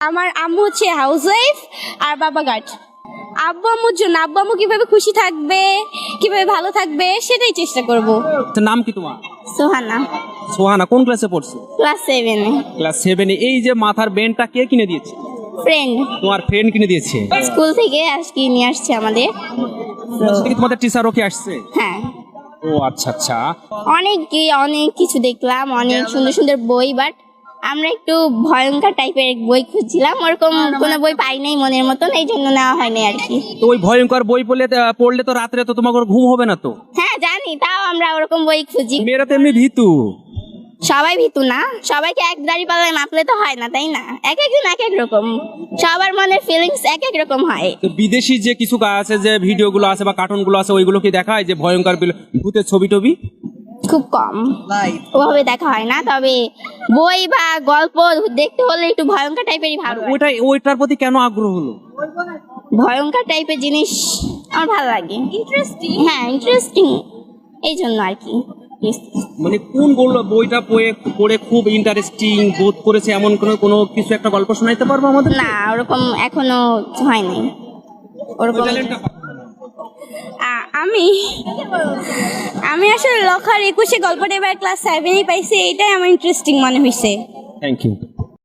আমার আম্মু হচ্ছে হাউসওয়াইফ আর বাবা গার্ড। আব্বু আম্মুর জন্য আব্বু আম্মু কিভাবে খুশি থাকবে, কিভাবে ভালো থাকবে সেটাই চেষ্টা করব। নাম কি তোমার? সোহানা, সোহানা। কোন ক্লাসে পড়ছো? ক্লাস 7 এ। ক্লাস 7 এ। এই যে মাথার বেন্ডটা কে কিনে দিয়েছে? ফ্রেন্ড, তোমার ফ্রেন্ড কিনে দিয়েছে? স্কুল থেকে আজকে নিয়ে আসছে আমাদের। আজকে কি তোমাদের টিচারও কি আসছে? হ্যাঁ, ও আচ্ছা আচ্ছা। অনেক কিছু দেখলাম, অনেক সুন্দর সুন্দর বই, বাট আমরা একটু ভয়ঙ্কর টাইপের বই খুঁজছিলাম, ওরকম কোনো বই পাই নাই মনের মতন, এই জন্য নেওয়া হয়নি আর কি। তো ওই ভয়ঙ্কর বই পড়লে তো রাত্রে তো তোমার ঘুম হবে না তো? হ্যাঁ জানি, তাও আমরা ওরকম বই খুঁজি। মেয়েরা তো এমনি ভীতু। সবাই ভীতু না, সবাইকে এক দাড়ি পাল্লায় মাপলে তো হয় না, তাই না? এক একজন এক এক রকম, সবার মনের ফিলিংস এক এক রকম হয়। তো বিদেশি যে কিছু আছে, যে ভিডিওগুলো আছে বা কার্টুনগুলো আছে, ওইগুলো কি দেখায় যে ভয়ঙ্কর ভূতের ছবি টবি? খুব কম, ওভাবে দেখা হয় না। তবে বই বা গল্প দেখতে হলে একটু ভয়ঙ্কর টাইপেরই ভালো লাগে। ওইটার প্রতি কেন আগ্রহ হলো? ভয়ঙ্কর টাইপের জিনিস আমার ভালো লাগে, ইন্টারেস্টিং। হ্যাঁ, ইন্টারেস্টিং, এই জন্য আর কি। মানে কোন বইটা পড়ে খুব ইন্টারেস্টিং বোধ করেছে, এমন কোনো কিছু একটা গল্প শোনাইতে পারবো আমাদের? না, ওরকম এখনো হয়নি ওরকম। আমি আসলে লখার 21 গল্পটা এবার ক্লাস 7 এ পাইছি, এটাই আমার ইন্টারেস্টিং মনে হয়েছে। Thank you.